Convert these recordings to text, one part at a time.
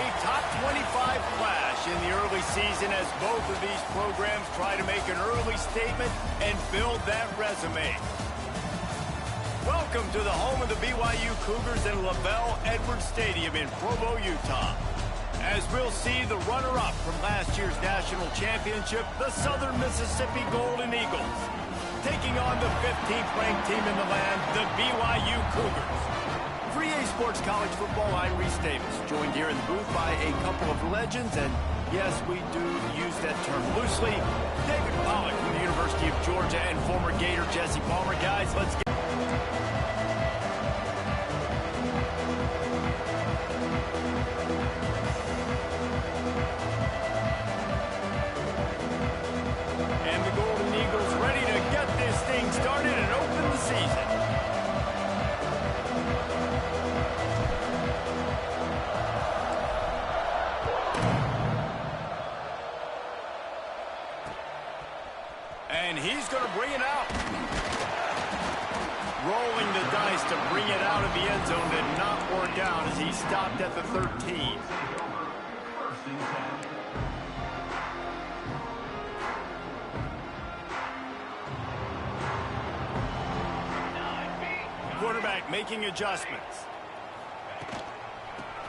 A top 25 flash in the early season as both of these programs try to make an early statement and build that resume. Welcome to the home of the BYU Cougars in LaBelle Edwards Stadium in Provo, Utah. As we'll see the runner-up from last year's national championship, the Southern Mississippi Golden Eagles, taking on the 15th ranked team in the land, the BYU Cougars. For EA Sports College Football, I'm Reese Davis, joined here in the booth by a couple of legends, and yes, we do use that term loosely. David Pollack from the University of Georgia and former Gator Jesse Palmer. Guys, let's get... And the Golden Eagles ready to get this thing started and open the season. And he's going to bring it out. Rolling the dice to bring it out of the end zone did not work out as he stopped at the 13. Quarterback making adjustments.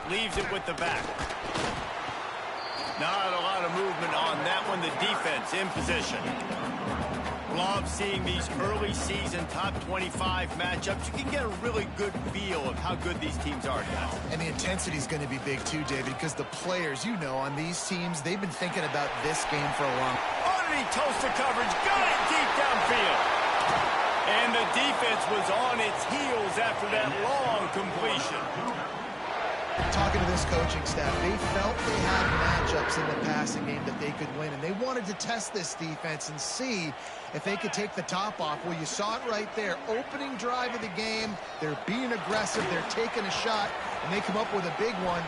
Leaves it with the back. Not a lot of movement on that one. The defense in position. Love seeing these early season top 25 matchups. You can get a really good feel of how good these teams are now. And the intensity is going to be big too, David, because the players, you know, on these teams, they've been thinking about this game for a long time. Underneath toasted coverage, got it deep downfield. And the defense was on its heels after that long completion. Talking to this coaching staff, they felt they had matchups in the passing game that they could win, and they wanted to test this defense and see if they could take the top off. Well, you saw it right there. Opening drive of the game, they're being aggressive, they're taking a shot, and they come up with a big one.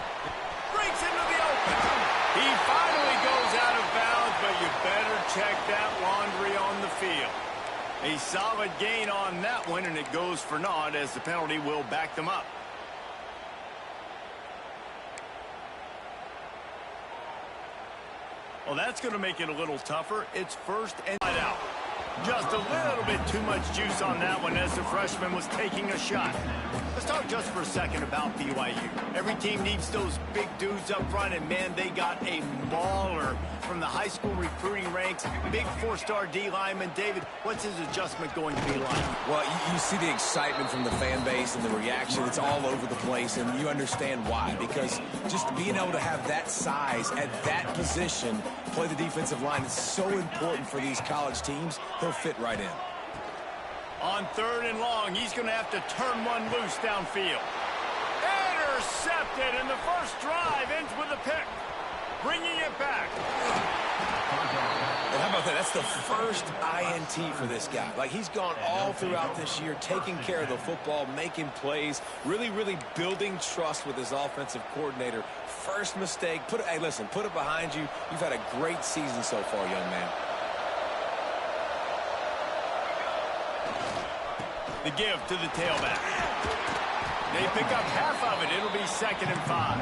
Breaks into the open. He finally goes out of bounds, but you better check that laundry on the field. A solid gain on that one, and it goes for naught as the penalty will back them up. Well, that's going to make it a little tougher. It's first and out. Just a little bit too much juice on that one as the freshman was taking a shot. Let's talk just for a second about BYU. Every team needs those big dudes up front, and man, they got a mauler from the high school recruiting ranks. Big four-star D lineman. David, what's his adjustment going to be like? Well, you see the excitement from the fan base and the reaction. It's all over the place, and you understand why. Because just being able to have that size at that position, play the defensive line, is so important for these college teams. He'll fit right in. On 3rd and long, he's going to have to turn one loose downfield. Intercepted, and the first drive ends with a pick. Bringing it back. And how about that? That's the first INT for this guy. Like, he's gone all throughout this year, taking care of the football, making plays, really building trust with his offensive coordinator. First mistake. Hey, listen, put it behind you. You've had a great season so far, young man. The give to the tailback. They pick up half of it. It'll be 2nd and 5.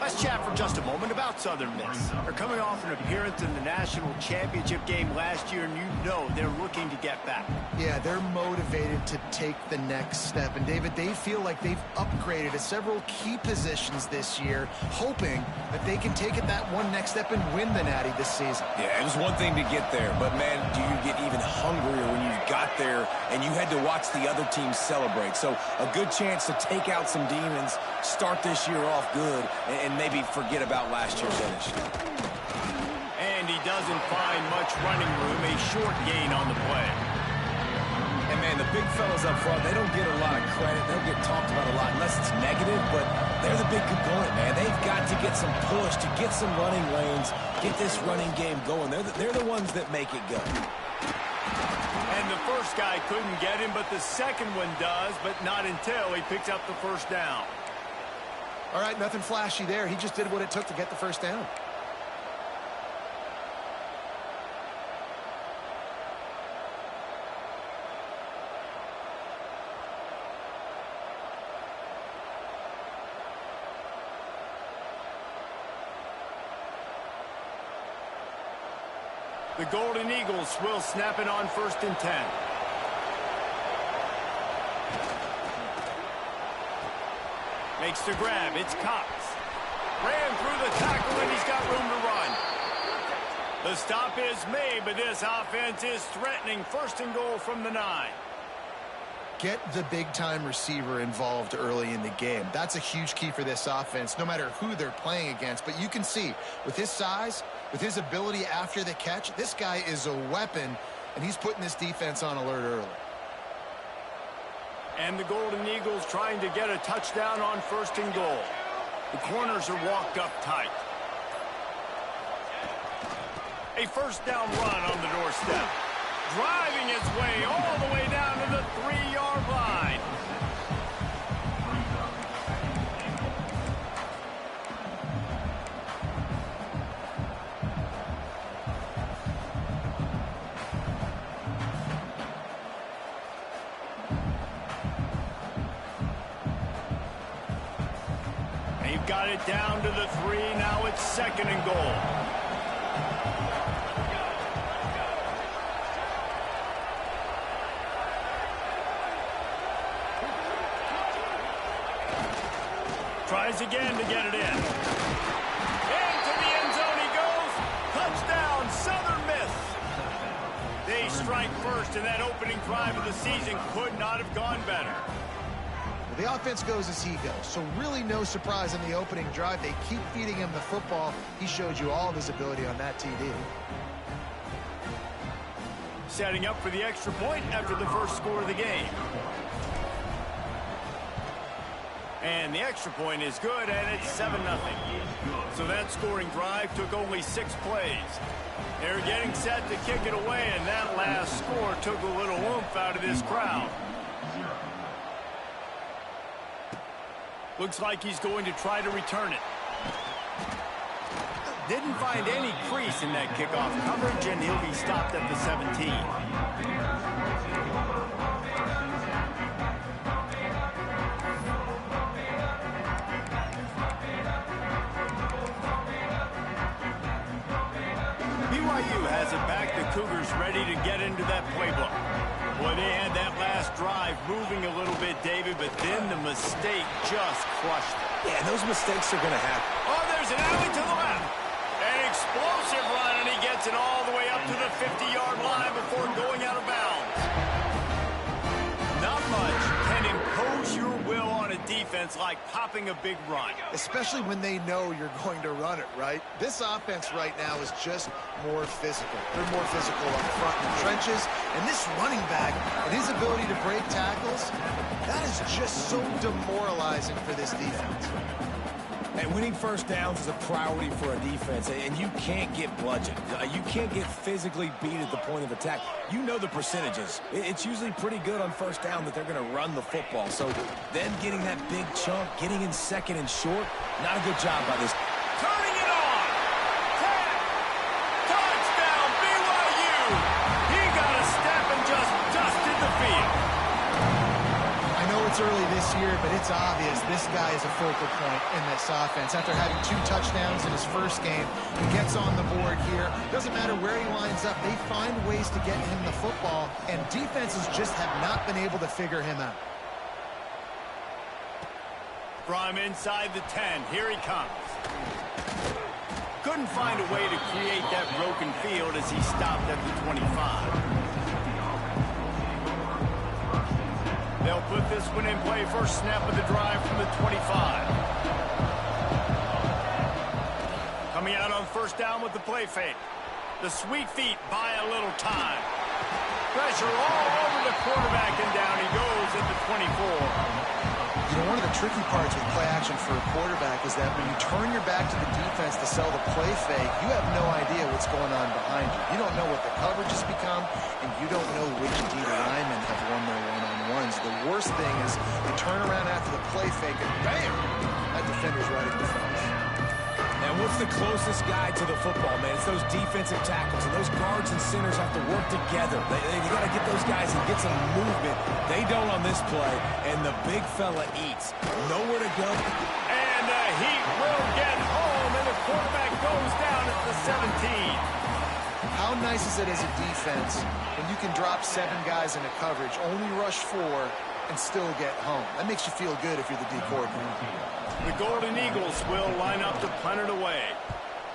Let's chat for just a moment about Southern Miss. They're coming off an appearance in the national championship game last year, and you know they're looking to get back. Yeah, they're motivated to take the next step. And, David, they feel like they've upgraded at several key positions this year, hoping that they can take it that one next step and win the Natty this season. Yeah, it was one thing to get there, but, man, do you get even hungrier when you got there and you had to watch the other team celebrate. So a good chance to take out some demons, start this year off good, and maybe forget about last year's finish. And he doesn't find much running room, a short gain on the play. And, man, the big fellas up front, they don't get a lot of credit. They don't get talked about a lot unless it's negative, but they're the big component, man. They've got to get some push, to get some running lanes, get this running game going. They're the ones that make it go. And the first guy couldn't get him, but the second one does, but not until he picks up the first down. All right, nothing flashy there. He just did what it took to get the first down. The Golden Eagles will snap it on 1st and 10. Makes the grab. It's Cox. Ran through the tackle, and he's got room to run. The stop is made, but this offense is threatening 1st and goal from the 9. Get the big-time receiver involved early in the game. That's a huge key for this offense, no matter who they're playing against. But you can see, with his size, with his ability after the catch, this guy is a weapon, and he's putting this defense on alert early. And the Golden Eagles trying to get a touchdown on 1st and goal. The corners are walked up tight. A 1st down run on the doorstep. Driving its way all the way down to the 3-yard line. They've got it down to the 3. Now it's 2nd and goal. Tries again to get it in. Into the end zone he goes. Touchdown, Southern Miss. They strike first, and that opening drive of the season could not have gone better. Well, the offense goes as he goes, so really no surprise in the opening drive. They keep feeding him the football. He showed you all of his ability on that TD. Setting up for the extra point after the first score of the game. And the extra point is good, and it's 7-0. So that scoring drive took only 6 plays. They're getting set to kick it away, and that last score took a little oomph out of this crowd. Looks like he's going to try to return it. Didn't find any crease in that kickoff coverage, and he'll be stopped at the 17. BYU has it back. The Cougars ready to get into that playbook. Boy, they had that last drive moving a little bit, David, but then the mistake just crushed it. Yeah, those mistakes are going to happen. Oh, there's an alley to the left. An explosive run, and he gets it all the way up to the 50-yard line before going out of bounds. Not much can impose your will on a defense like popping a big run. Especially when they know you're going to run it, right? This offense right now is just more physical. They're more physical up front in the trenches. And this running back and his ability to break tackles, that is just so demoralizing for this defense. And winning 1st downs is a priority for a defense, and you can't get bludgeoned. You can't get physically beat at the point of attack. You know the percentages. It's usually pretty good on 1st down that they're going to run the football. So them getting that big chunk, getting in 2nd and short, not a good job by this. Turning it on. Tap. Touchdown, BYU. He got a step and just dusted the field. I know it's early this year, but it's obvious this guy is a focal point in this offense. After having 2 touchdowns in his first game, he gets on the board here. Doesn't matter where he lines up. They find ways to get him the football, and defenses just have not been able to figure him out. From inside the 10, here he comes. Couldn't find a way to create that broken field as he stopped at the 25. They'll put this one in play. First snap of the drive from the 25. Coming out on 1st down with the play fake. The sweet feet buy a little time. Pressure all over the quarterback, and down he goes at the 24. You know, one of the tricky parts with play action for a quarterback is that when you turn your back to the defense to sell the play fake, you have no idea what's going on behind you. You don't know what the coverage has become, and you don't know which D linemen have won their one-on-ones. The worst thing is you turn around after the play fake, and bam! That defender's right at the fence. And what's the closest guy to the football, man? It's those defensive tackles, and those guards and centers have to work together. They got to get those guys and get some movement. They don't on this play, and the big fella eats. Nowhere to go. And the Heat will get home, and the quarterback goes down at the 17. How nice is it as a defense when you can drop 7 guys into coverage, only rush 4, and still get home? That makes you feel good if you're the D coordinator. The Golden Eagles will line up to punt it away.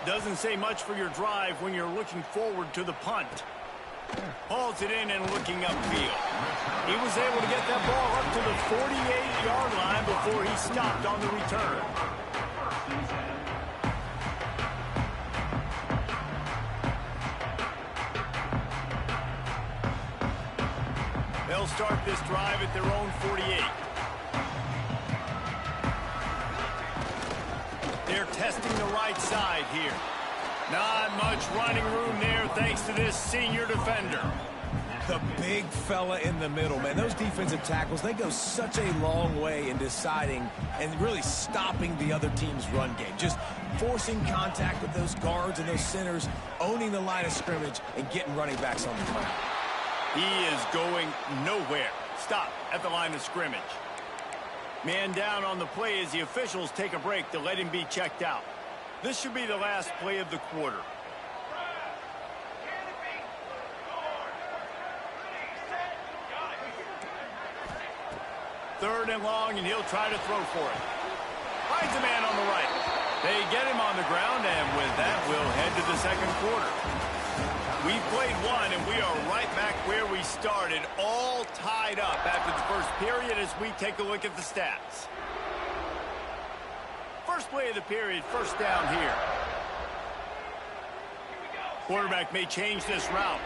Doesn't say much for your drive when you're looking forward to the punt. Hauls it in and looking upfield. He was able to get that ball up to the 48-yard line before he stopped on the return. They'll start this drive at their own 48. They're testing the right side here. Not much running room there thanks to this senior defender. The big fella in the middle, man. Those defensive tackles, they go such a long way in deciding and really stopping the other team's run game. Just forcing contact with those guards and those centers, owning the line of scrimmage, and getting running backs on the ground. He is going nowhere. Stop at the line of scrimmage. Man down on the play as the officials take a break to let him be checked out. This should be the last play of the quarter. Third and long, and he'll try to throw for it. Finds a man on the right. They get him on the ground, and with that, we'll head to the second quarter. We played one, and we are right back where we started, all tied up after the first period as we take a look at the stats. First play of the period, first down here. Quarterback may change this route.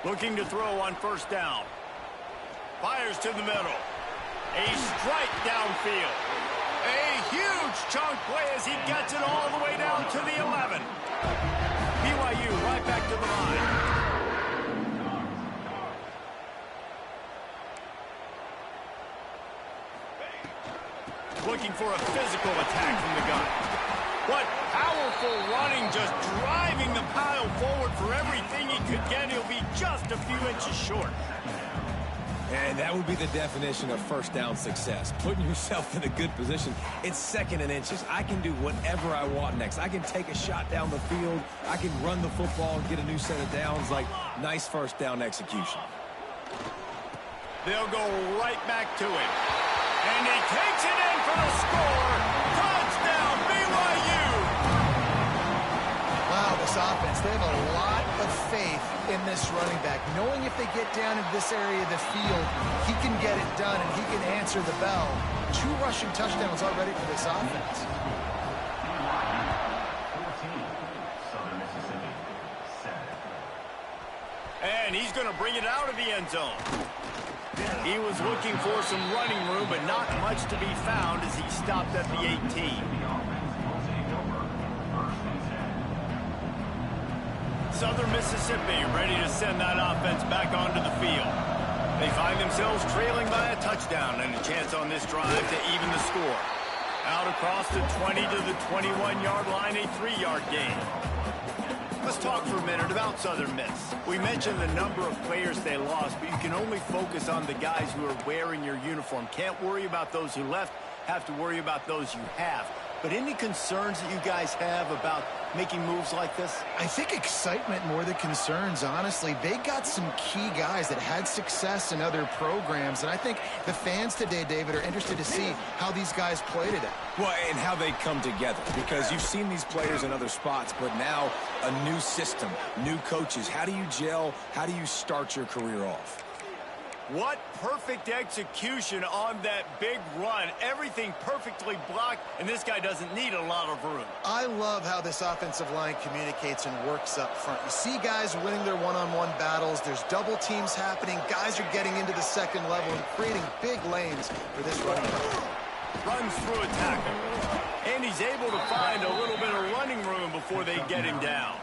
Looking to throw on first down. Fires to the middle. A strike downfield. A huge chunk play as he gets it all the way down to the 11. BYU right back to the line. Looking for a physical attack from the gun. What powerful running, just driving the pile forward for everything he could get. He'll be just a few inches short. And that would be the definition of first down success. Putting yourself in a good position. It's second and inches. I can do whatever I want next. I can take a shot down the field. I can run the football and get a new set of downs. Like, nice first down execution. They'll go right back to him. And he takes it in for the score. Touchdown, BYU! Wow, this offense, they have a lot of faith in this running back, knowing if they get down into this area of the field, he can get it done and he can answer the bell. 2 rushing touchdowns already for this offense. And he's going to bring it out of the end zone. He was looking for some running room, but not much to be found as he stopped at the 18. Southern Mississippi ready to send that offense back onto the field. They find themselves trailing by a touchdown and a chance on this drive to even the score. Out across the 20 to the 21-yard line, a 3-yard gain. Let's talk for a minute about Southern Miss. We mentioned the number of players they lost, but you can only focus on the guys who are wearing your uniform. Can't worry about those who left, have to worry about those you have. But any concerns that you guys have about making moves like this? I think excitement more than concerns, honestly. They got some key guys that had success in other programs, and I think the fans today, David, are interested to see how these guys play today. Well, and how they come together, because you've seen these players in other spots, but now a new system, new coaches. How do you gel? How do you start your career off? What perfect execution on that big run. Everything perfectly blocked, and this guy doesn't need a lot of room. I love how this offensive line communicates and works up front. You see guys winning their one-on-one battles. There's double teams happening. Guys are getting into the second level and creating big lanes for this running back. Runs through a tackle. And he's able to find a little bit of running room before they get him down.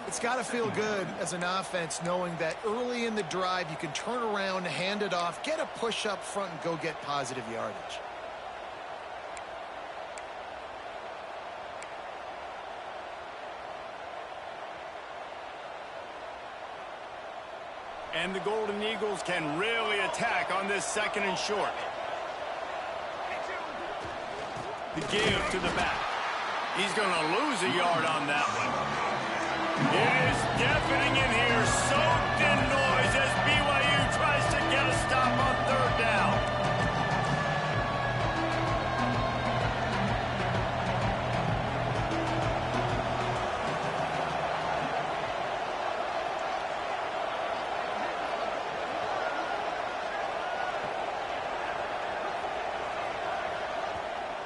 It's got to feel good as an offense knowing that early in the drive you can turn around, hand it off, get a push up front, and go get positive yardage. And the Golden Eagles can really attack on this second and short. The give to the back. He's going to lose a yard on that one. It is deafening in here, soaked in noise as BYU tries to get a stop on third down.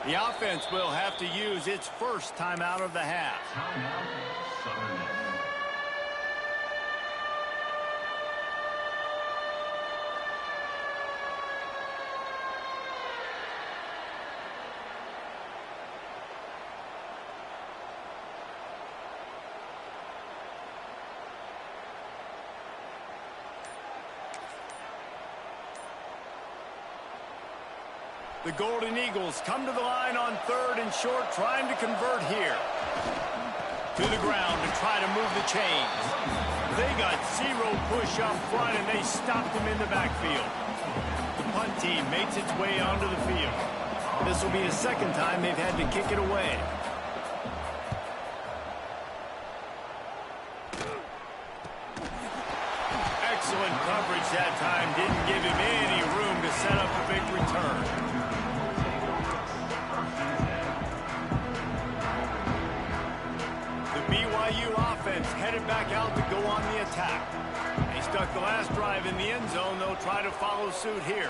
The offense will have to use its first timeout of the half. The Golden Eagles come to the line on third and short, trying to convert here. To the ground to try to move the chains. They got zero push up front, and they stopped him in the backfield. The punt team makes its way onto the field. This will be the second time they've had to kick it away. Excellent coverage that time. Didn't give him any room to set up a big return. BYU offense headed back out to go on the attack. They stuck the last drive in the end zone. They'll try to follow suit here.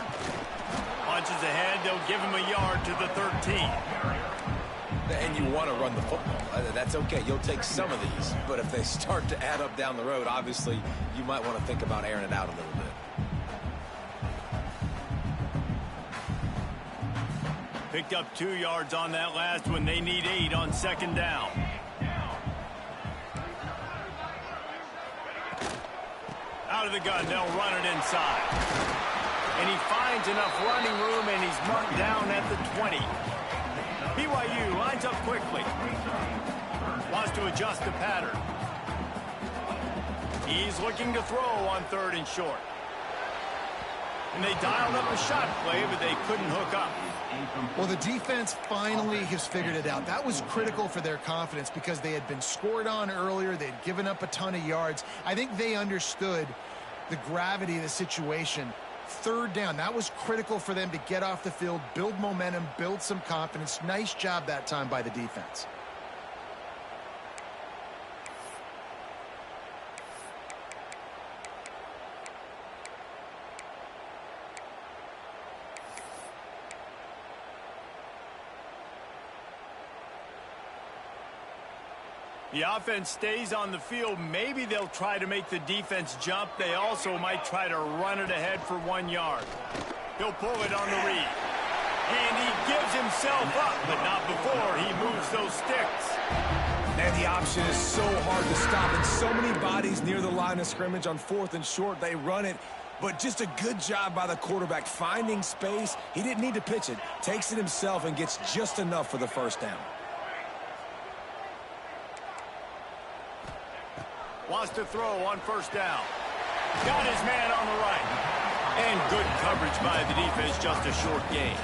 Punches ahead. They'll give him a yard to the 13. And you want to run the football. That's okay. You'll take some of these. But if they start to add up down the road, obviously, you might want to think about airing it out a little bit. Picked up 2 yards on that last one. They need 8 on second down. Out of the gun, they'll run it inside. And he finds enough running room, and he's marked down at the 20. BYU lines up quickly. Wants to adjust the pattern. He's looking to throw on third and short. And they dialed up a shot play, but they couldn't hook up. Well, the defense finally has figured it out. That was critical for their confidence because they had been scored on earlier. They'd given up a ton of yards. I think they understood the gravity of the situation. Third down, that was critical for them to get off the field, build momentum, build some confidence. Nice job that time by the defense. The offense stays on the field. Maybe they'll try to make the defense jump. They also might try to run it ahead for 1 yard. He'll pull it on the read. And he gives himself up, but not before he moves those sticks. And the option is so hard to stop. And so many bodies near the line of scrimmage on fourth and short. They run it. But just a good job by the quarterback finding space. He didn't need to pitch it. Takes it himself and gets just enough for the first down. Wants to throw on first down. Got his man on the right. And good coverage by the defense, just a short gain.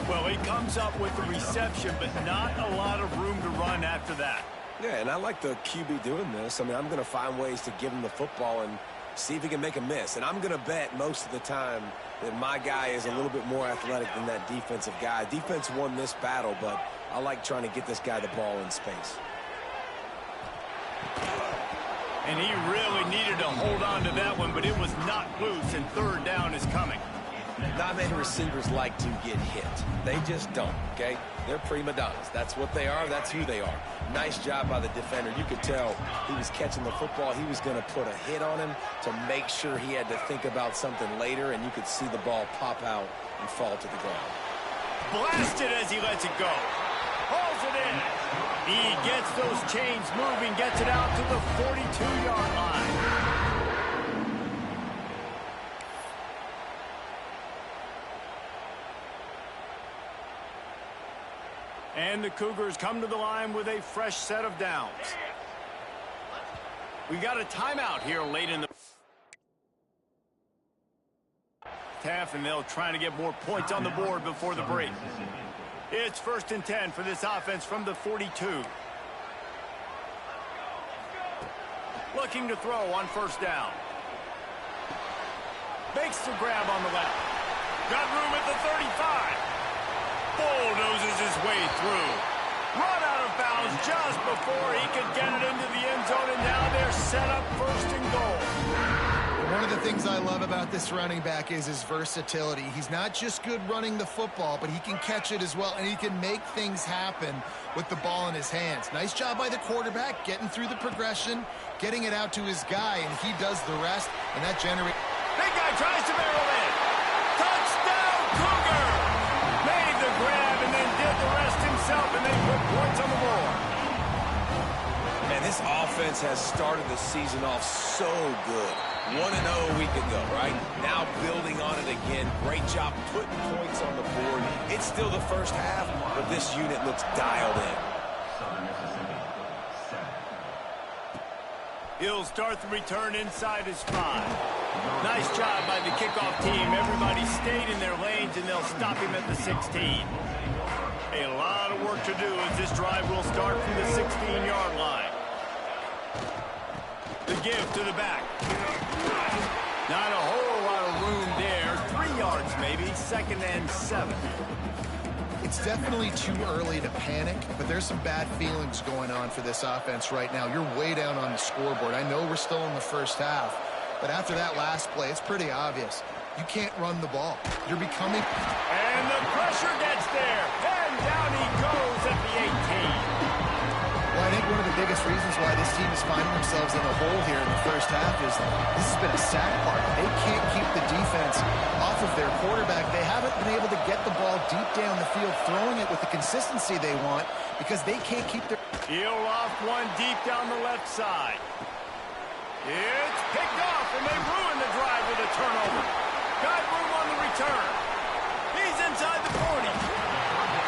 Well, he comes up with the reception, but not a lot of room to run after that. Yeah, and I like the QB doing this. I mean, I'm going to find ways to give him the football and see if he can make a miss. And I'm going to bet most of the time that my guy is a little bit more athletic than that defensive guy. Defense won this battle, but I like trying to get this guy the ball in space. And he really needed to hold on to that one, but it was not loose, and third down is coming. Not many receivers like to get hit. They just don't, okay? They're prima donnas. That's what they are. That's who they are. Nice job by the defender. You could tell he was catching the football. He was going to put a hit on him to make sure he had to think about something later, and you could see the ball pop out and fall to the ground. Blasted as he lets it go. Hauls it in. He gets those chains moving, gets it out to the 42-yard line. And the Cougars come to the line with a fresh set of downs. We got a timeout here late in the half, and they'll try to get more points on the board before the break. It's 1st and 10 for this offense from the 42. Looking to throw on 1st down. Makes the grab on the left. Got room at the 35. Bulldozes his way through. Run out of bounds just before he could get it into the end zone, and now they're set up 1st and goal. One of the things I love about this running back is his versatility. He's not just good running the football, but he can catch it as well, and he can make things happen with the ball in his hands. Nice job by the quarterback, getting through the progression, getting it out to his guy, and he does the rest, and that generates... Big guy tries to barrel in. Touchdown, Cougar! Made the grab and then did the rest himself, and they put points on the board. And this offense has started the season off so good. 1-0 a week ago, right? Now building on it again. Great job putting points on the board. It's still the first half, but this unit looks dialed in. He'll start the return inside his 5. Nice job by the kickoff team. Everybody stayed in their lanes, and they'll stop him at the 16. A lot of work to do as this drive will start from the 16-yard line. The give to the back. Not a whole lot of room there. 3 yards maybe. 2nd and 7. It's definitely too early to panic, but there's some bad feelings going on for this offense right now. You're way down on the scoreboard. I know we're still in the first half, but after that last play, it's pretty obvious. You can't run the ball. You're becoming... And the pressure gets there. And down he goes at the 18. Well, I think one of the biggest reasons why this team is finding themselves in a hole here in the first half is this has been a sack party. They can't keep the defense off of their quarterback. They haven't been able to get the ball deep down the field, throwing it with the consistency they want because they can't keep their... He'll off one deep down the left side. It's picked off, and they ruin the drive with a turnover. Got room on the return. He's inside the 40.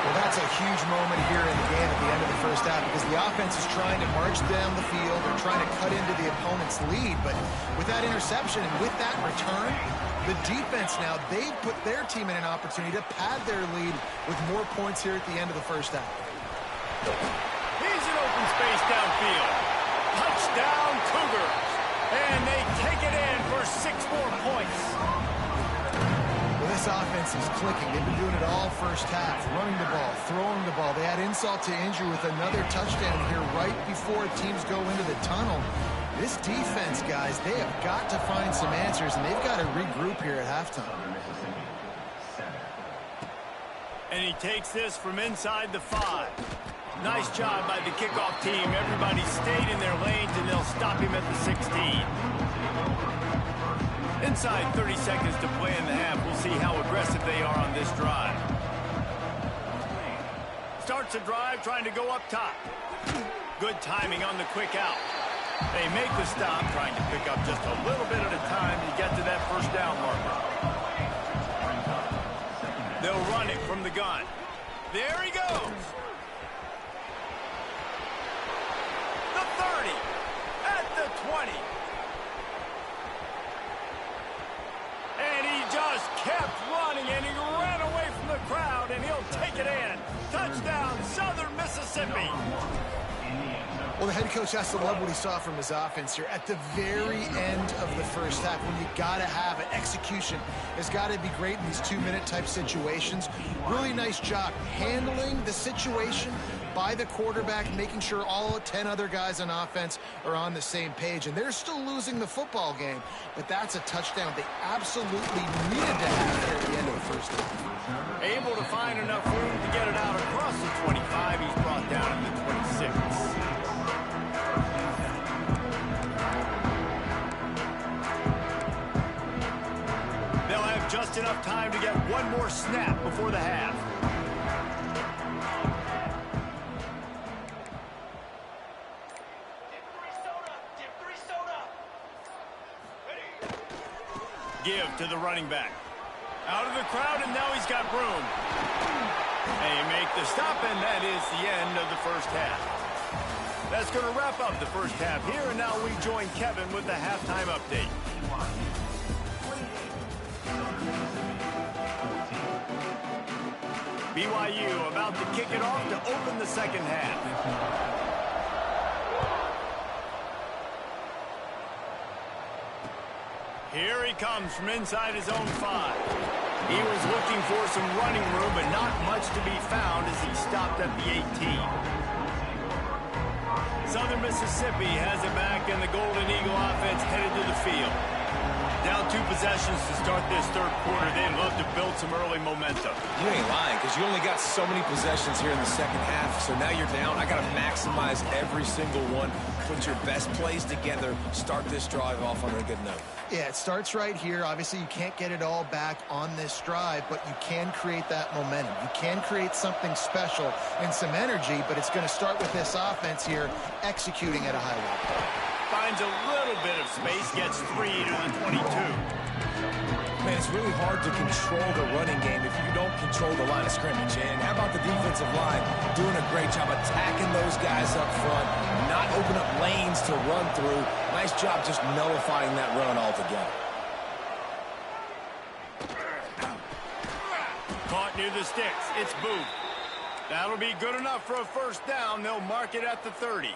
Well, that's a huge moment here in the game at the end of the first half because the offense is trying to march down the field. They're trying to cut into the opponent's lead, but with that interception and with that return, the defense now, they've put their team in an opportunity to pad their lead with more points here at the end of the first half. He's in open space downfield. Touchdown, Cougars. And they take it in for 6 more points. Well, this offense is clicking. They've been doing it all first half, running the ball, throwing the ball. They had insult to injury with another touchdown here right before teams go into the tunnel. This defense, guys, they have got to find some answers, and they've got to regroup here at halftime. And he takes this from inside the 5. Nice job by the kickoff team. Everybody stayed in their lanes, and they'll stop him at the 16. Inside 30 seconds to play in the half. We'll see how aggressive they are on this drive. Starts a drive trying to go up top. Good timing on the quick out. They make the stop, trying to pick up just a little bit at a time to get to that 1st down marker. They'll run it from the gun. There he goes. The 30. At the 20. And he just kept running, and he ran away from the crowd, and he'll take it in. Touchdown, Southern Mississippi. Well, the head coach has to love what he saw from his offense here at the very end of the first half. When you got to have it, execution has got to be great in these 2-minute type situations. Really nice job handling the situation by the quarterback, making sure all 10 other guys on offense are on the same page. And they're still losing the football game, but that's a touchdown they absolutely needed to have here at the end of the first half. Able to find enough room to get it out across the 25. He's brought down in the 26. They'll have just enough time to get one more snap before the half. Give to the running back. Out of the crowd, and now he's got room. They make the stop, and that is the end of the first half. That's going to wrap up the first half here, and now we join Kevin with the halftime update. BYU about to kick it off to open the second half. Here he comes from inside his own 5. He was looking for some running room, but not much to be found as he stopped at the 18. Southern Mississippi has it back, and the Golden Eagle offense headed to the field. Down 2 possessions to start this third quarter. They'd love to build some early momentum. You ain't lying, because you only got so many possessions here in the second half, so now you're down. I got to maximize every single one. Put your best plays together. Start this drive off on a good note. Yeah, it starts right here. Obviously, you can't get it all back on this drive, but you can create that momentum. You can create something special and some energy, but it's going to start with this offense here executing at a high level. Finds a little bit of space, gets 3 to the 22. Man, it's really hard to control the running game if you don't control the line of scrimmage. And how about the defensive line doing a great job attacking those guys up front, not open up lanes to run through. Nice job just nullifying that run altogether. Caught near the sticks. It's Booth. That'll be good enough for a first down. They'll mark it at the 30.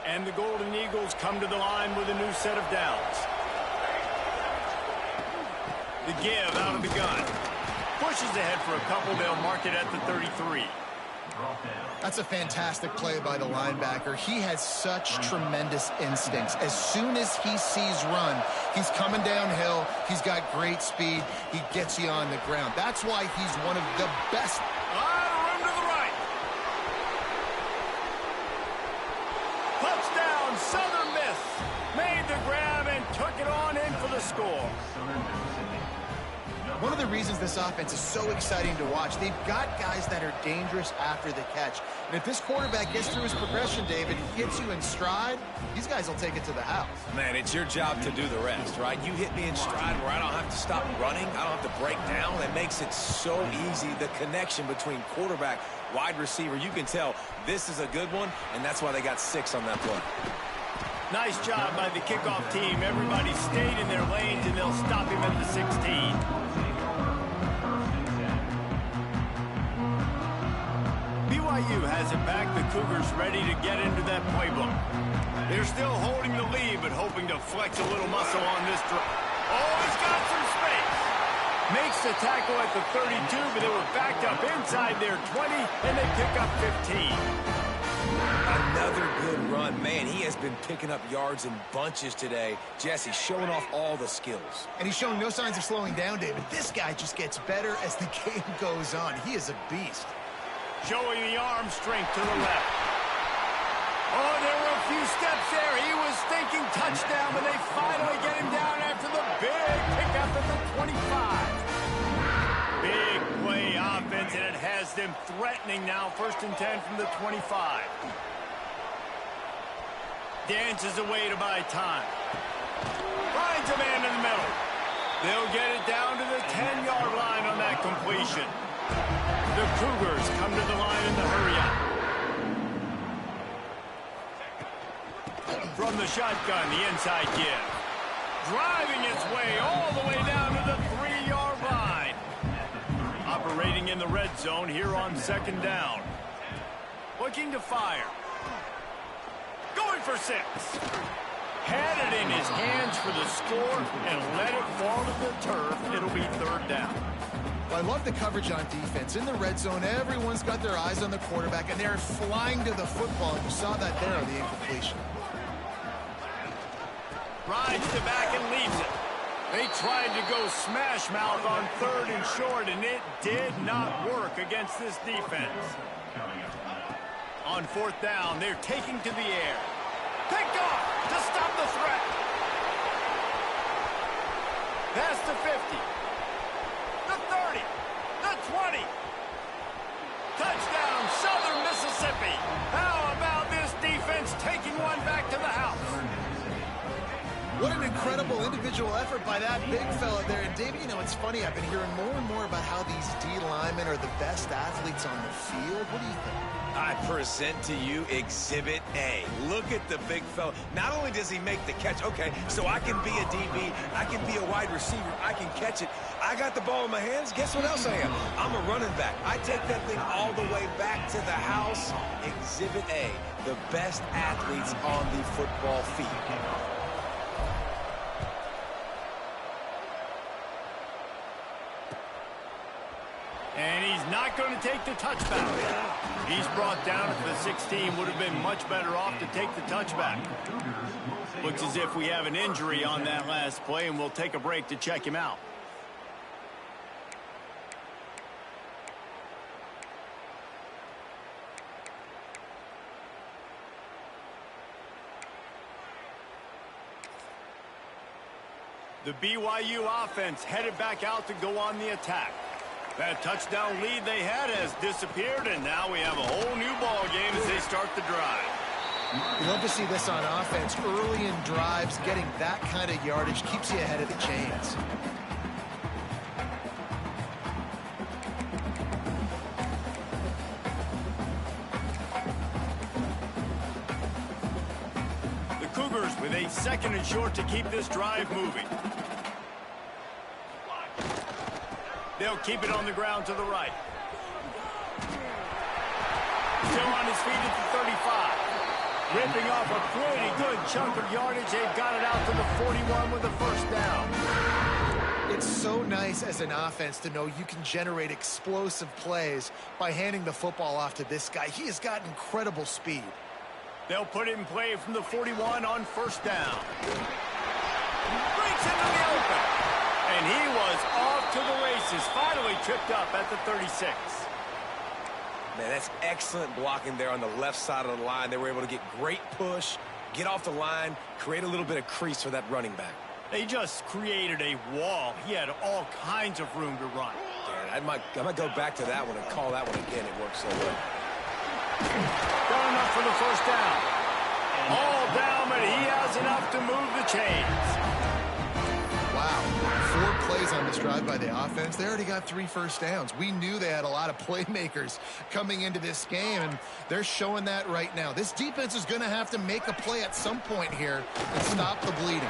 And the Golden Eagles come to the line with a new set of downs. The give out of the gun. Pushes ahead for a couple. They'll mark it at the 33. That's a fantastic play by the linebacker. He has such tremendous instincts. As soon as he sees run, he's coming downhill. He's got great speed. He gets you on the ground. That's why he's one of the best. Room to the right. Touchdown, Southern Miss. Made the grab and took it on in for the score. One of the reasons this offense is so exciting to watch, they've got guys that are dangerous after the catch. And if this quarterback gets through his progression, David, he gets you in stride, these guys will take it to the house. Man, it's your job to do the rest, right? You hit me in stride where I don't have to stop running. I don't have to break down. It makes it so easy. The connection between quarterback, wide receiver, you can tell this is a good one, and that's why they got 6 on that play. Nice job by the kickoff team. Everybody stayed in their lanes, and they'll stop him at the 16. BYU has it back. The Cougars ready to get into that playbook. They're still holding the lead, but hoping to flex a little muscle on this drive. Oh, he's got some space. Makes the tackle at the 32, but they were backed up inside their 20, and they pick up 15. Another good run. Man, he has been picking up yards in bunches today. Jesse showing off all the skills. And he's showing no signs of slowing down, David. This guy just gets better as the game goes on. He is a beast. Showing the arm strength to the left. Oh, there were a few steps there. He was thinking touchdown, but they finally get him down after the big pickup at the 25. Big play offense, and it has them threatening now. 1st and 10 from the 25. Dances away to buy time. Finds a man in the middle. They'll get it down to the 10-yard line on that completion. The Cougars come to the line in the hurry-up. From the shotgun, the inside give. Driving its way all the way down to the 3-yard line. Operating in the red zone here on 2nd down. Looking to fire. Going for 6. Had it in his hands for the score and let it fall to the turf. It'll be 3rd down. Well, I love the coverage on defense. In the red zone, everyone's got their eyes on the quarterback, and they're flying to the football. You saw that there on the incompletion. Rides the back and leaves it. They tried to go smash mouth on 3rd and short, and it did not work against this defense. On 4th down, they're taking to the air. Picked off to stop the threat. Past the 50. The 30. The 20. Touchdown, Southern Mississippi. How about this defense taking one back to the house? What an incredible individual effort by that big fella there. And, Davey, you know, it's funny. I've been hearing more and more about how these D linemen are the best athletes on the field? What do you think? I present to you Exhibit A. Look at the big fella. Not only does he make the catch, okay, so I can be a DB, I can be a wide receiver, I can catch it. I got the ball in my hands. Guess what else I am? I'm a running back. I take that thing all the way back to the house. Exhibit A, the best athletes on the football field. And he's not going to take the touchback. He's brought down at the 16. Would have been much better off to take the touchback. Looks as if we have an injury on that last play, and we'll take a break to check him out. The BYU offense headed back out to go on the attack. That touchdown lead they had has disappeared, and now we have a whole new ball game as they start the drive. You love to see this on offense. Early in drives, getting that kind of yardage keeps you ahead of the chains. The Cougars with a 2nd and short to keep this drive moving. They'll keep it on the ground to the right. Still on his feet at the 35. Ripping off a pretty good chunk of yardage. They've got it out to the 41 with a first down. It's so nice as an offense to know you can generate explosive plays by handing the football off to this guy. He has got incredible speed. They'll put it in play from the 41 on first down. Breaks into the open. And he was off to the races. Finally tripped up at the 36. Man, that's excellent blocking there on the left side of the line. They were able to get great push, get off the line, create a little bit of crease for that running back. They just created a wall. He had all kinds of room to run. Yeah, I might go back to that one and call that one again. It worked so well. Got enough for the first down. All down, but he has enough to move the chains. Wow, 4 plays on this drive by the offense. They already got 3 first downs. We knew they had a lot of playmakers coming into this game, and they're showing that right now. This defense is going to have to make a play at some point here and stop the bleeding.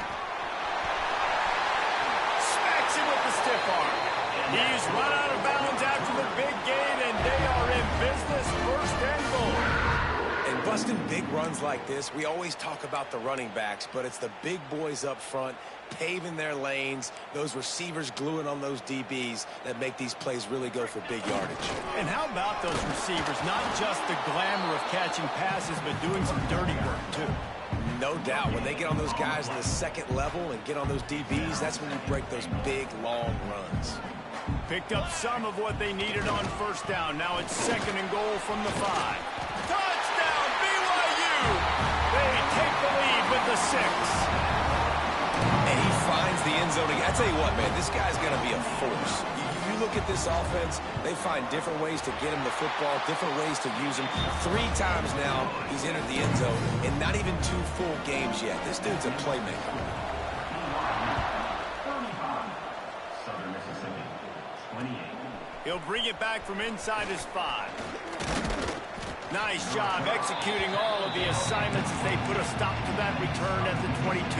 Smacks him with the stiff arm. He's run out of bounds after the big gain, and they are in business, 1st and goal. And busting big runs like this, we always talk about the running backs, but it's the big boys up front paving their lanes, those receivers gluing on those DBs that make these plays really go for big yardage. And how about those receivers? Not just the glamour of catching passes, but doing some dirty work, too. No doubt. When they get on those guys in the 2nd level and get on those DBs, that's when you break those big, long runs. Picked up some of what they needed on first down. Now it's 2nd and goal from the 5. Touchdown, BYU! They take the lead with the 6. And he finds the end zone. I tell you what, man, this guy's going to be a force. You look at this offense, they find different ways to get him the football, different ways to use him. 3 times now he's entered the end zone, and not even 2 full games yet. This dude's a playmaker. He'll bring it back from inside his 5. Nice job executing all of the assignments as they put a stop to that return at the 22.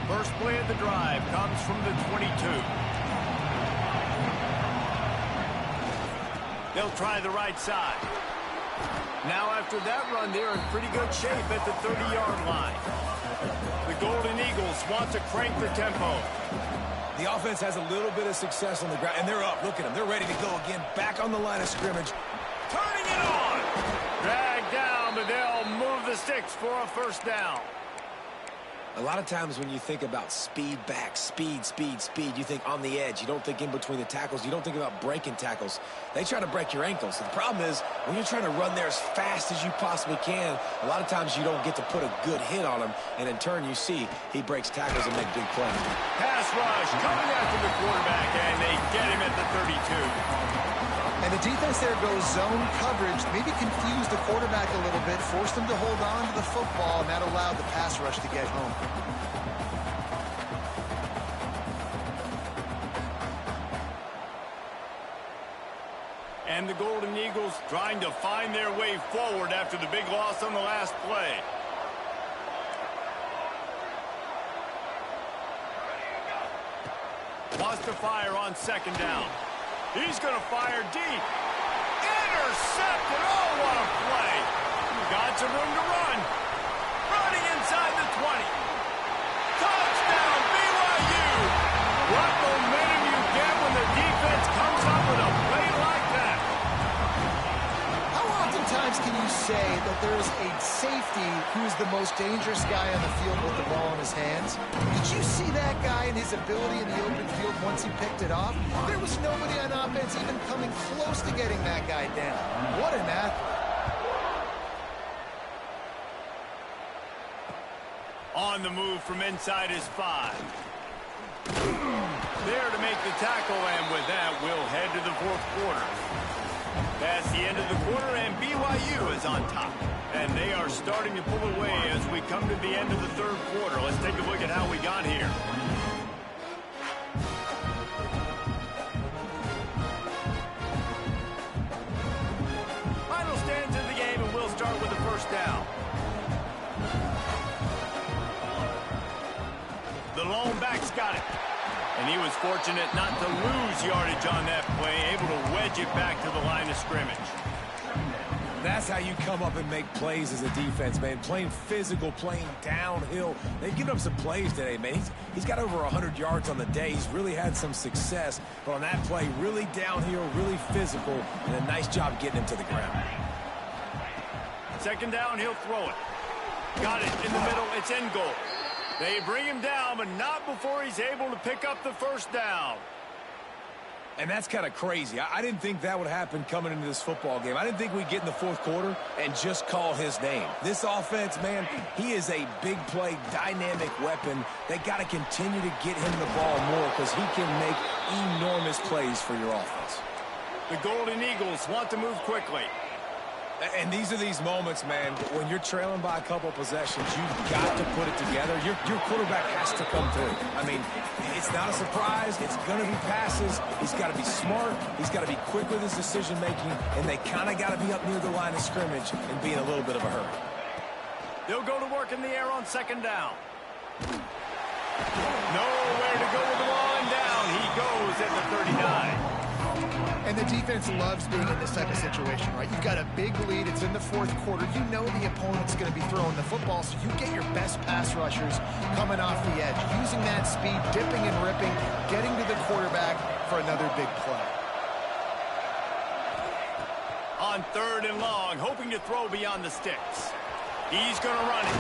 First play of the drive comes from the 22. They'll try the right side. Now after that run, they're in pretty good shape at the 30-yard line. The Golden Eagles want to crank the tempo. The offense has a little bit of success on the ground, and they're up. Look at them. They're ready to go again. Back on the line of scrimmage. Turning it on. Dragged down, but they'll move the sticks for a first down. A lot of times when you think about speed back, speed, you think on the edge. You don't think in between the tackles. You don't think about breaking tackles. They try to break your ankles. The problem is when you're trying to run there as fast as you possibly can, a lot of times you don't get to put a good hit on him, and in turn you see he breaks tackles and make big plays. Pass rush coming after the quarterback, and they get him at the 32. And the defense there goes zone coverage, maybe confused the quarterback a little bit, forced him to hold on to the football, and that allowed the pass rush to get home. And the Golden Eagles trying to find their way forward after the big loss on the last play. Wants to fire on second down. He's going to fire deep. Intercepted. Oh, what a play. Got some room to run. Running inside the 20. Touchdown, BYU. What momentum you get when the defense comes up with a play like that. How oftentimes can you say that there's a safety who's the most dangerous guy on the field with the ball in his hands? Did you see that guy and his ability in the open field once he picked it off? There was nobody on offense even coming close to getting that guy down. What an athlete. On the move from inside his 5. There to make the tackle, and with that, we'll head to the fourth quarter. Past the end of the quarter, and BYU is on top. And they are starting to pull away as we come to the end of the third quarter. Let's take a look at how we got here. Final stands in the game, and we'll start with the first down. The lone back's got it. And he was fortunate not to lose yardage on that play, able to wedge it back to the line of scrimmage. That's how you come up and make plays as a defense, man. Playing physical, playing downhill. They've given up some plays today, man. He's got over 100 yards on the day. He's really had some success. But on that play, really downhill, really physical, and a nice job getting him to the ground. Second down, he'll throw it. Got it in the middle. It's in goal. They bring him down, but not before he's able to pick up the first down. And that's kind of crazy. I didn't think that would happen coming into this football game. I didn't think we'd get in the fourth quarter and just call his name. This offense, man, he is a big play, dynamic weapon. They got to continue to get him the ball more because he can make enormous plays for your offense. The Golden Eagles want to move quickly. And these are these moments, man, when you're trailing by a couple possessions, you've got to put it together. Your quarterback has to come through. I mean, it's not a surprise. It's going to be passes. He's got to be smart. He's got to be quick with his decision-making, and they kind of got to be up near the line of scrimmage and be in a little bit of a hurry. They'll go to work in the air on second down. Nowhere to go with the ball, and down he goes at the 39. And the defense loves being in this type of situation, right? You've got a big lead. It's in the fourth quarter. You know the opponent's going to be throwing the football, so you get your best pass rushers coming off the edge, using that speed, dipping and ripping, getting to the quarterback for another big play. On third and long, hoping to throw beyond the sticks. He's going to run it.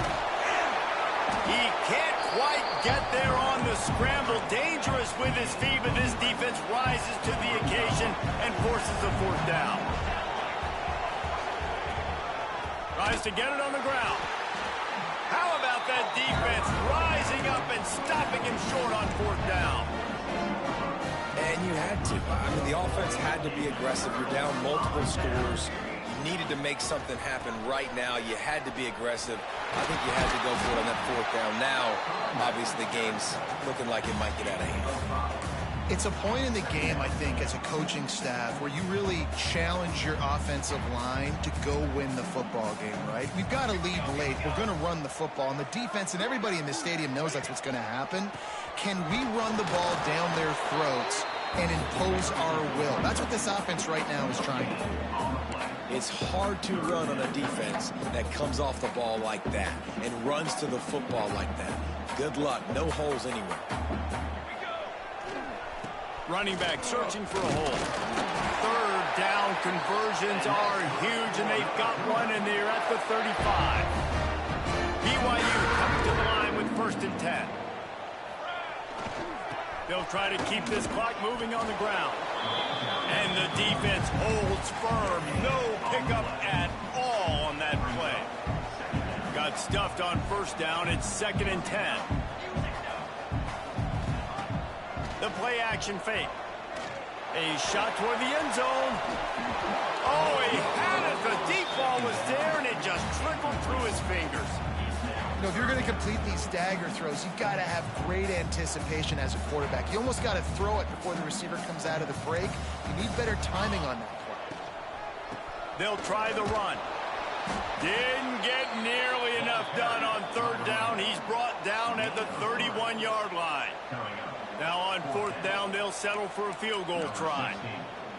He can't quite get there on the scramble. Dangerous with his feet, but this defense rises to the occasion and forces a fourth down. Tries to get it on the ground. How about that defense rising up and stopping him short on fourth down? And you had to. I mean, the offense had to be aggressive. You're down multiple scores. You needed to make something happen right now. You had to be aggressive. I think you had to go for it on that fourth down. Now, obviously, the game's looking like it might get out of hand. It's a point in the game, I think, as a coaching staff where you really challenge your offensive line to go win the football game, right? We've got to lead late. We're going to run the football, and the defense and everybody in the stadium knows that's what's going to happen. Can we run the ball down their throats and impose our will? That's what this offense right now is trying to do. It's hard to run on a defense that comes off the ball like that and runs to the football like that. Good luck. No holes anywhere. Running back searching for a hole. Third down conversions are huge, and they've got one, and they're at the 35. BYU coming to the line with first and 10. They'll try to keep this clock moving on the ground. And the defense holds firm. No pickup at all on that play. Got stuffed on first down. It's second and 10. The play action fake. A shot toward the end zone. Oh, he had it. The deep ball was there, and it just trickled through his fingers. You know, if you're going to complete these stagger throws, you've got to have great anticipation as a quarterback. You almost got to throw it before the receiver comes out of the break. You need better timing on that play. They'll try the run. Didn't get nearly enough done on third down. He's brought down at the 31-yard line. Now on fourth down, they'll settle for a field goal try.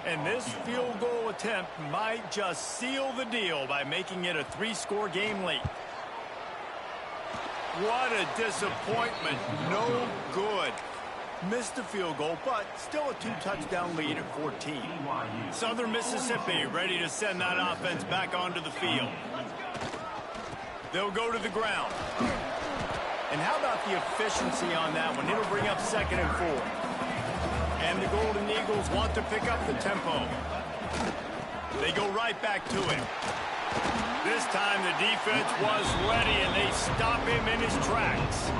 And this field goal attempt might just seal the deal by making it a 3-score game late. What a disappointment. No good. Missed the field goal, but still a 2-touchdown lead at 14. Southern Mississippi ready to send that offense back onto the field. They'll go to the ground. And how about the efficiency on that one? It'll bring up 2nd and 4. And the Golden Eagles want to pick up the tempo. They go right back to him. This time the defense was ready, and they stop him in his tracks.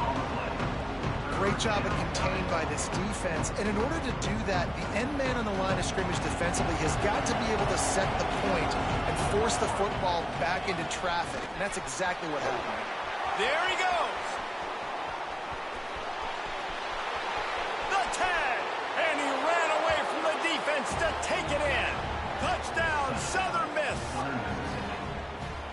Great job of contained by this defense. And in order to do that, the end man on the line of scrimmage defensively has got to be able to set the point and force the football back into traffic. And that's exactly what happened. There he goes. The tag. And he ran away from the defense to take it in. Touchdown, Southern Miss.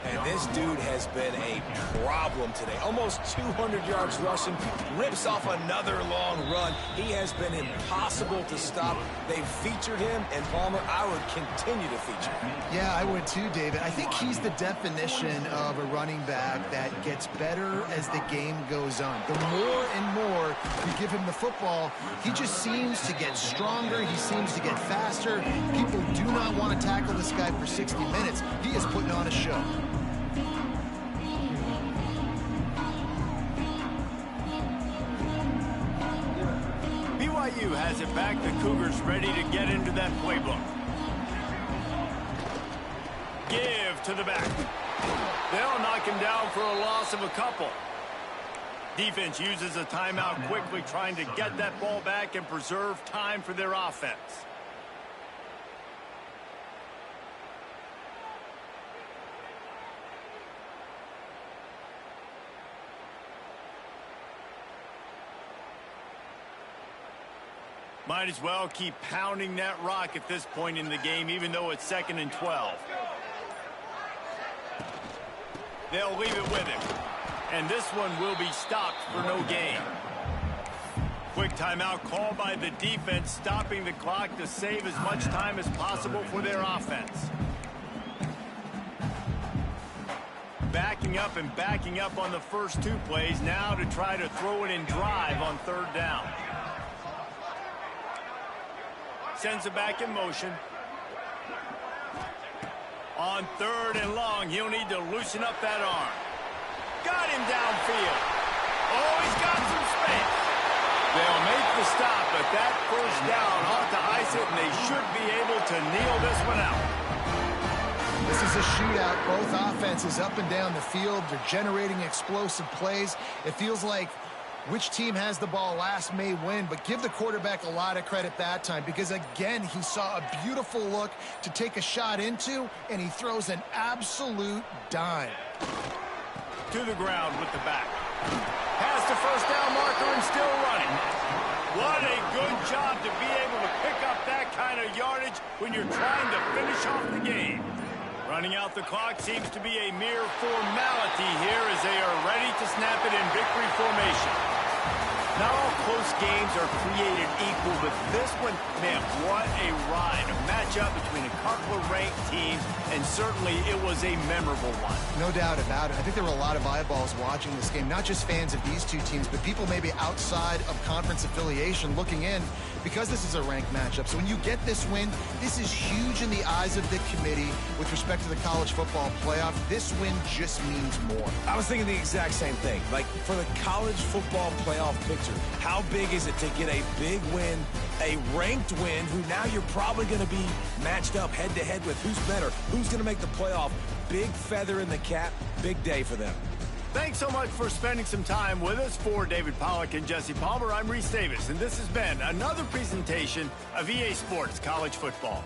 And this dude has been a problem today. Almost 200 yards rushing. Rips off another long run. He has been impossible to stop. They've featured him, and Palmer, I would continue to feature him. Yeah, I would too, David. I think he's the definition of a running back that gets better as the game goes on. The more and more you give him the football, he just seems to get stronger. He seems to get faster. People do not want to tackle this guy for 60 minutes. He is putting on a show. BYU has it back. The Cougars ready to get into that playbook. Give to the back. They'll knock him down for a loss of a couple. Defense uses a timeout quickly, trying to get that ball back and preserve time for their offense. Might as well keep pounding that rock at this point in the game, even though it's 2nd and 12. They'll leave it with him. And this one will be stopped for no gain. Quick timeout called by the defense, stopping the clock to save as much time as possible for their offense. Backing up and backing up on the first 2 plays, now to try to throw it in drive on third down. Sends it back in motion. On 3rd and long, he'll need to loosen up that arm. Got him downfield. Oh, he's got some space. They'll make the stop, but that first down ought to ice it, and they should be able to kneel this one out. This is a shootout. Both offenses up and down the field. They're generating explosive plays. It feels like which team has the ball last may win, but give the quarterback a lot of credit that time because, again, he saw a beautiful look to take a shot into, and he throws an absolute dime. To the ground with the back. Past the first down marker and still running. What a good job to be able to pick up that kind of yardage when you're trying to finish off the game. Running out the clock seems to be a mere formality here as they are ready to snap it in victory formation. Not all close games are created equal, but this one, man, what a ride. A matchup between a couple of ranked teams, and certainly it was a memorable one. No doubt about it. I think there were a lot of eyeballs watching this game, not just fans of these two teams, but people maybe outside of conference affiliation looking in because this is a ranked matchup. So when you get this win, this is huge in the eyes of the committee with respect to the college football playoff. This win just means more. I was thinking the exact same thing. Like, for the college football playoff picture, how big is it to get a big win, a ranked win, who now you're probably going to be matched up head-to-head with who's better, who's going to make the playoff. Big feather in the cap, big day for them. Thanks so much for spending some time with us. For David Pollack and Jesse Palmer, I'm Reese Davis, and this has been another presentation of EA Sports College Football.